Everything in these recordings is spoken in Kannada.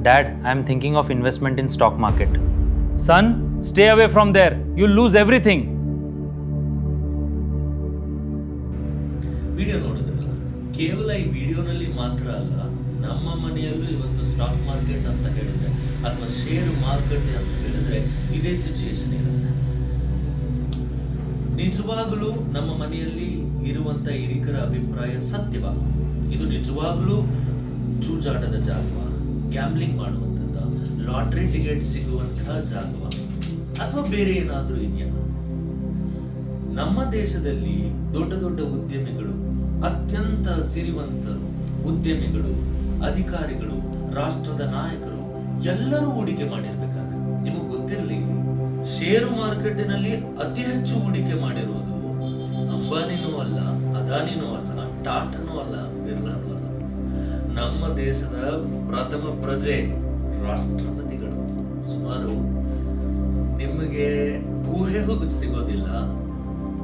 Dad, I am thinking of investment in stock market. Son, stay away from there. You'll lose everything. Video ನೋಡಿದ್ರಲ್ಲ, ಕೇವಲ ಈ ವಿಡಿಯೋನಲ್ಲಿ ಮಾತ್ರ ಅಲ್ಲ, ನಮ್ಮ ಮನೆಯಲ್ಲೂ ಇವತ್ತು ಸ್ಟಾಕ್ ಮಾರ್ಕೆಟ್ ಅಂತ ಹೇಳಿದ್ರೆ ಅಥವಾ ಶೇರ್ ಮಾರ್ಕೆಟ್ ಅಂತ ಹೇಳಿದ್ರೆ ಇದೇ ಸಿಚುಯೇಷನ್ ಇರುತ್ತೆ. ನಿಜವಾಗ್ಲೂ ನಮ್ಮ ಮನೆಯಲ್ಲಿ ಇರುವಂತ ಹಿರಿಕರ ಅಭಿಪ್ರಾಯ ಸತ್ಯವ? ಇದು ನಿಜವಾಗ್ಲೂ ಜೂಜಾಟದ ಜಾಗವ, ಗ್ಯಾಮ್ಲಿಂಗ್ ಮಾಡುವಂಥದ್ದ, ಲಾಟ್ರಿ ಟಿಕೆಟ್ ಸಿಗುವಂತಹ ಜಾಗವ, ಅಥವಾ ಬೇರೆ ಏನಾದರೂ ಇದೆಯಾ? ನಮ್ಮ ದೇಶದಲ್ಲಿ ದೊಡ್ಡ ದೊಡ್ಡ ಉದ್ಯಮಿಗಳು, ಅತ್ಯಂತ ಸಿರಿವಂತರು, ಉದ್ಯಮಿಗಳು, ಅಧಿಕಾರಿಗಳು, ರಾಷ್ಟ್ರದ ನಾಯಕರು ಎಲ್ಲರೂ ಹೂಡಿಕೆ ಮಾಡಿರ್ಬೇಕಾದ್ರೆ ನಿಮಗೆ ಗೊತ್ತಿರಲಿ, ಷೇರು ಮಾರ್ಕೆಟಿನಲ್ಲಿ ಅತಿ ಹೆಚ್ಚು ಹೂಡಿಕೆ ಮಾಡಿರುವುದು ಅಂಬಾನಿನೂ ಅಲ್ಲ, ಅದಾನಿನೂ ಅಲ್ಲ, ಟಾಟಾನೂ ಅಲ್ಲ, ಬಿರ್ಲಾನೂ ಅಲ್ಲ, ನಮ್ಮ ದೇಶದ ಪ್ರಥಮ ಪ್ರಜೆ ರಾಷ್ಟ್ರಪತಿಗಳು. ಸುಮಾರು ನಿಮಗೆ ಊಹೆಗೂ ಸಿಗೋದಿಲ್ಲ,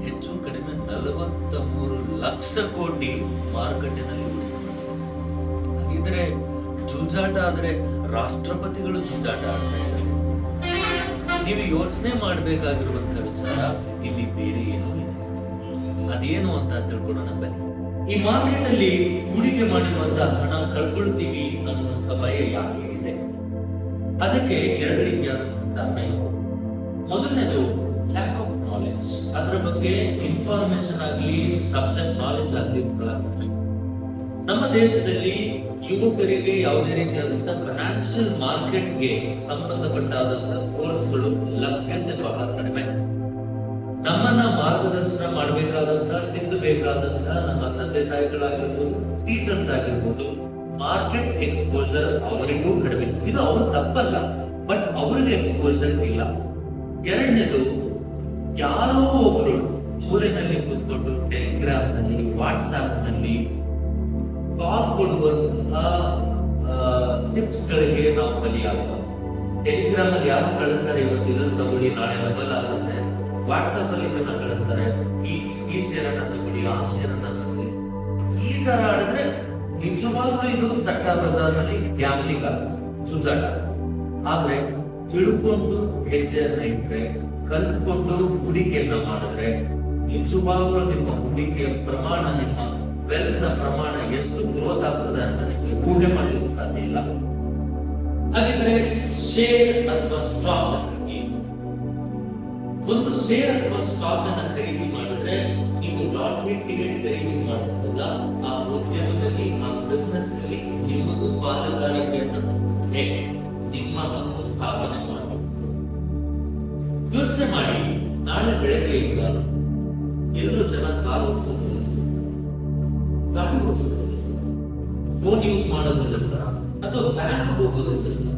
ಹೆಚ್ಚು ಕಡಿಮೆ 43 ಲಕ್ಷ ಕೋಟಿ ಮಾರುಕಟ್ಟೆನಲ್ಲಿ ಹೂಡಿಕೆ ಮಾಡಿದ್ದಾರೆ. ಹಾಗಿದ್ರೆ ಜೂಜಾಟ ಆದ್ರೆ ರಾಷ್ಟ್ರಪತಿಗಳು ಜೂಜಾಟ ಆಡ್ತಾ ಇದ್ದಾರೆ. ನೀವು ಯೋಚನೆ ಮಾಡಬೇಕಾಗಿರುವಂತ ವಿಚಾರ ಇಲ್ಲಿ ಬೇರೆ ಏನೋ ಇದೆ. ಅದೇನು ಅಂತ ತಿಳ್ಕೊಳ್ಳೋಣ ಬನ್ನಿ. ಈ ಮಾರ್ಕೆಟ್ ಅಲ್ಲಿ ಹೂಡಿಕೆ ಮಾಡಿರುವಂತಹ ಹಣ ಕಳ್ಕೊಳ್ತೀವಿ ಅನ್ನುವಂಥ ಭಯ ಯಾಕೆ ಇದೆ? ಅದಕ್ಕೆ 2 ರೀತಿಯಾದಂತಹ ಕಾರಣ ಇದೆ. ಮೊದಲನೇದು ಲ್ಯಾಕ್ ಆಫ್ ನಾಲೆಡ್ಜ್. ಅದರ ಬಗ್ಗೆ ಇನ್ಫಾರ್ಮೇಶನ್ ಆಗಲಿ, ಸಬ್ಜೆಕ್ಟ್ ನಾಲೆಡ್ಜ್ ಆಗಲಿ. ನಮ್ಮ ದೇಶದಲ್ಲಿ ಯುವಕರಿಗೆ ಯಾವುದೇ ರೀತಿಯಾದಂತಹ ಫೈನಾನ್ಷಿಯಲ್ ಮಾರ್ಕೆಟ್ಗೆ ಸಂಬಂಧಪಟ್ಟಾದಂತಹ ಕೋರ್ಸ್ಗಳು ಲಭ್ಯತೆ ಬಹಳ ಕಡಿಮೆ. ನಮ್ಮನ್ನ ಮಾರ್ಗದರ್ಶನ ಮಾಡಬೇಕಾದಂತಹ, ತಿದ್ದಬೇಕಾದಂತಹ ನಮ್ಮ ತಂದೆ ತಾಯಿಗಳಾಗಿರ್ಬೋದು, ಟೀಚರ್ಸ್ ಆಗಿರ್ಬೋದು, ಮಾರ್ಕೆಟ್ ಎಕ್ಸ್ಪೋಜರ್ ಅವರಿಗೂ ಕಡಿಮೆ. ಇದು ಅವ್ರ ತಪ್ಪಲ್ಲ, ಬಟ್ ಅವರಿಗೆ ಎಕ್ಸ್ಪೋಜರ್ ಇಲ್ಲ. ಎರಡನೇದು, ಯಾರೋ ಒಬ್ಬರು ಮೂಲೆಯಲ್ಲಿ ಕೂತ್ಕೊಂಡು ಟೆಲಿಗ್ರಾಮ್ ನಲ್ಲಿ, ವಾಟ್ಸ್ಆಪ್ ನಲ್ಲಿ ಕಾಲ್ ಕೊಡುವಂತಹ ಟಿಪ್ಸ್ ಗಳಿಗೆ ನಾವು ಬಲಿಯಾಗಲ್ಲ. ಟೆಲಿಗ್ರಾಮ್ ಅಲ್ಲಿ ಯಾರು ಕಳಿಸ್ತಾರೆ, ಇವತ್ತು ಇದನ್ನು ತಗೊಳ್ಳಿ, ನಾಳೆ ಡಬಲ್ ಆಗುತ್ತೆ. ವಾಟ್ಸ್ಆಪ್ ಅಲ್ಲಿ ಇದನ್ನ ಕಳಿಸ್ತಾರೆ, ಈ ಶೇರ್ ಅನ್ನ ತಗೊಳ್ಳಿ, ಆ ಶೇರ್ ಅನ್ನ ತಗೊಳ್ಳಿ. ಈ ತರ ಆಡಿದ್ರೆ ನಿಜವಾಗ್ಲೂ ಇದು ಸಟ್ಟಾ ಬಜಾರ್ನಲ್ಲಿ ಗ್ಯಾಮ್ಲಿಂಗ್ ಆಗುತ್ತೆ, ಜೂಜಾಟ. ಆದ್ರೆ ತಿಳ್ಕೊಂಡು ಹೆಜ್ಜೆಯನ್ನ ಇಟ್ರೆ, ಕಲ್ತ್ಕೊಂಡು ಹೂಡಿಕೆಯನ್ನ ಮಾಡಿದ್ರೆ ನಿಜವಾಗ್ಲೂ ನಿಮ್ಮ ಹೂಡಿಕೆಯ ಪ್ರಮಾಣ, ನಿಮ್ಮ ವೆಲ್ತ್ ನ ಪ್ರಮಾಣ ಎಷ್ಟು ಗ್ರೋತ್ ಆಗ್ತದೆ ಅಂತ ನಿಮಗೆ ಊಹೆ ಮಾಡಲಿಕ್ಕೆ ಸಾಧ್ಯ ಇಲ್ಲ. ಹಾಗಿದ್ರೆ ಶೇರ್ ಅಥವಾ ಸ್ಟಾಕ್ ಏನು? ಒಂದು ಶೇರ್ ಅಥವಾ ಸ್ಟಾಕ್ ಅನ್ನ ಖರೀದಿ ಮಾಡಿದ್ರೆ ನೀವು ಲಾಟರಿ ಟಿಕೆಟ್ ಖರೀದಿ ಮಾಡೋದಲ್ಲ, ಆ ಉದ್ಯಮದಲ್ಲಿ, ಆ ಬಿಸ್ನೆಸ್ ಅಲ್ಲಿ ನಿಮ್ಮದು ಪಾಲುದಾರಿಕೆಯನ್ನು ನಿಮ್ಮ ಹಕ್ಕು ಸ್ಥಾಪನೆ ಮಾಡಬೇಕು. ಯೋಚನೆ ಮಾಡಿ, ನಾಳೆ ಬೆಳಗ್ಗೆಯಿಂದ ಎಲ್ಲರೂ ಜನ ಕಾರ್ ಓಡಿಸೋದು ನಿಲ್ಲಿಸ್ತಾರೆ, ಗಾಡಿ ಓಡಿಸೋದು ನಿಲ್ಲಿಸ್ತಾರೆ, ಫೋನ್ ಯೂಸ್ ಮಾಡೋದು ನಿಲ್ಲಿಸ್ತಾರ, ಅಥವಾ ಬ್ಯಾಂಕ್ ಹೋಗೋದು ನಿಲ್ಲಿಸ್ತಾರ,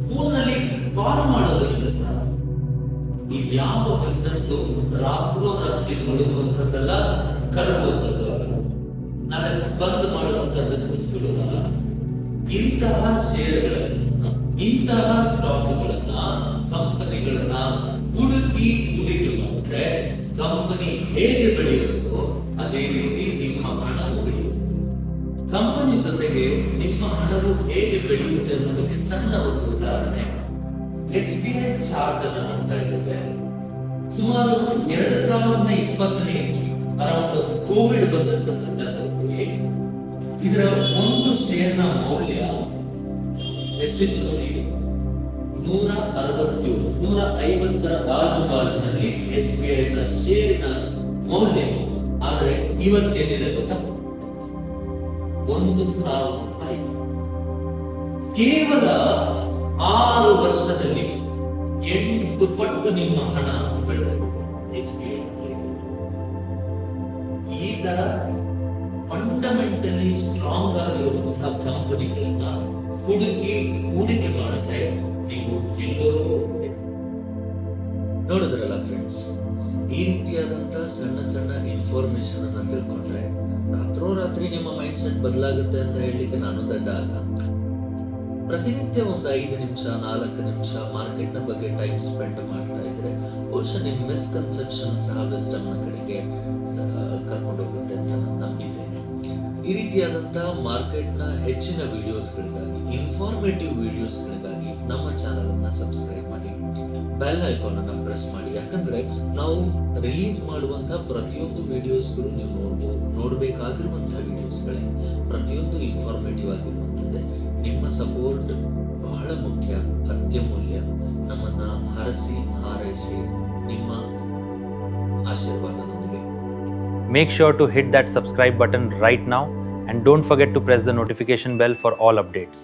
ಫೋನ್ ನಲ್ಲಿ ಕಾಲ್ ಮಾಡೋದು ನಿಲ್ಲಿಸ್ತಾರ. ಈ ಯಾವ ಬಿಸ್ನೆಸ್ ರಾತ್ರಿ ಮುಳುಗುವಂಥದ್ದಲ್ಲ, ಕರಗುವಂಥದ್ದು ಅಲ್ಲ, ನಾಳೆ ಬಂದ್ ಮಾಡುವಂತ ಬಿಸ್ನೆಸ್ಗಳು ಅಲ್ಲ. ಇಂತಹ ಶೇರ್ಗಳನ್ನು, ಇಂತಹ ಸ್ಟಾಕ್ಗಳನ್ನ, ಕಂಪನಿಗಳನ್ನ ಹೂಡಿಕೆ ಮಾಡಿದ್ರೆ ಕಂಪನಿ ಹೇಗೆ ಬೆಳೆಯುತ್ತೋ ಅದೇ ರೀತಿ ನಿಮ್ಮ ಹಣವು ಬೆಳೆಯುತ್ತೆ. ಕಂಪನಿ ಜೊತೆಗೆ ನಿಮ್ಮ ಹಣವು ಹೇಗೆ ಬೆಳೆಯುತ್ತೆ ಅನ್ನೋದಕ್ಕೆ ಸಣ್ಣ ಒಂದು ಉದಾಹರಣೆ. SBI ಚಾರ್ಟ್ ಅನ್ನು ನೋಡ್ತಾ ಇದ್ದೇವೆ. ಸುಮಾರು 2020ನೇ ಇಸ್ವಿ, ಅರೌಂಡ್ ಕೋವಿಡ್ ಬಂದಂತ ಸಂದರ್ಭದಲ್ಲಿ ಇದರ ಒಂದು ಶೇರ್ನ ಮೌಲ್ಯ ಎಷ್ಟಿತ್ತು ನೋಡಿ? 167, 150ರ ಆಜುಬಾಜಿನಲ್ಲಿ SBI ನ ಶೇರಿನ ಮೌಲ್ಯ. ಆದ್ರೆ ಇವತ್ತೇನಿದೆ ಗೊತ್ತಾ? 1,000 ರೂಪಾಯಿ. ಕೇವಲ 6 ವರ್ಷದಲ್ಲಿ 8 ಪಟ್ಟು ನಿಮ್ಮ ಹಣ ಬೆಳೆದಿದೆ SBI. ಈ ತರ ಫಂಡಮೆಂಟಲಿ ಸ್ಟ್ರಾಂಗ್ ಆಗಿರುವಂತಹ ಕಂಪನಿಗಳನ್ನ ಹೂಡಿಕೆ ಮಾಡಿದ್ರೆ ನೀವು ಎಲ್ಲರೂ ನೋಡಿದ್ರಲ್ಲ ಫ್ರೆಂಡ್ಸ್. ಈ ರೀತಿಯಾದಂತಹ ಸಣ್ಣ ಸಣ್ಣ ಇನ್ಫಾರ್ಮೇಶನ್ ಅನ್ನ ತಿಳ್ಕೊಂಡ್ರೆ ರಾತ್ರೋರಾತ್ರಿ ನಿಮ್ಮ ಮೈಂಡ್ ಸೆಟ್ ಬದಲಾಗುತ್ತೆ ಅಂತ ಹೇಳಲಿಕ್ಕೆ ನಾನು ದಡ್ಡ ಅಲ್ಲ. ಪ್ರತಿನಿತ್ಯ ಒಂದು 5 ನಿಮಿಷ, 4 ನಿಮಿಷ ಮಾರ್ಕೆಟ್ ನ ಬಗ್ಗೆ ಟೈಮ್ ಸ್ಪೆಂಡ್ ಮಾಡ್ತಾ ಇದ್ರೆ ಬಹುಶಃ ನಿಮ್ಮ ಮಿಸ್ಕನ್ಸೆಪ್ಷನ್ ಸಹ ವಿಸ್ಡಮ್ ನ ಕಡೆಗೆ ಕರ್ಕೊಂಡು ಹೋಗುತ್ತೆ ಅಂತ ನಾನು ನಂಬಿದ್ದೇನೆ. ಈ ರೀತಿಯಾದಂಥ ಮಾರ್ಕೆಟ್ನ ಹೆಚ್ಚಿನ ವಿಡಿಯೋಸ್ಗಳಿಗಾಗಿ, ಇನ್ಫಾರ್ಮೇಟಿವ್ ವಿಡಿಯೋಸ್ಗಳಿಗಾಗಿ ನಮ್ಮ ಚಾನಲನ್ನು ಸಬ್ಸ್ಕ್ರೈಬ್ ಮಾಡಿ, ಬೆಲ್ ಐಕಾನನ್ನು ಪ್ರೆಸ್ ಮಾಡಿ. ಯಾಕಂದರೆ ನಾವು ರಿಲೀಸ್ ಮಾಡುವಂಥ ಪ್ರತಿಯೊಂದು ವಿಡಿಯೋಸ್ಗಳು ನೀವು ನೋಡಬೇಕಾಗಿರುವಂಥ ವಿಡಿಯೋಸ್ಗಳೇ, ಪ್ರತಿಯೊಂದು ಇನ್ಫಾರ್ಮೇಟಿವ್ ಆಗಿರುವಂಥದ್ದೇ. ನಿಮ್ಮ ಸಪೋರ್ಟ್ ಬಹಳ ಮುಖ್ಯ, ಅತ್ಯಮೂಲ್ಯ. ನಮ್ಮನ್ನು ಹರಸಿ ಹಾರೈಸಿ ನಿಮ್ಮ ಆಶೀರ್ವಾದದೊಂದಿಗೆ. Make sure to hit that subscribe button right now and don't forget to press the notification bell for all updates.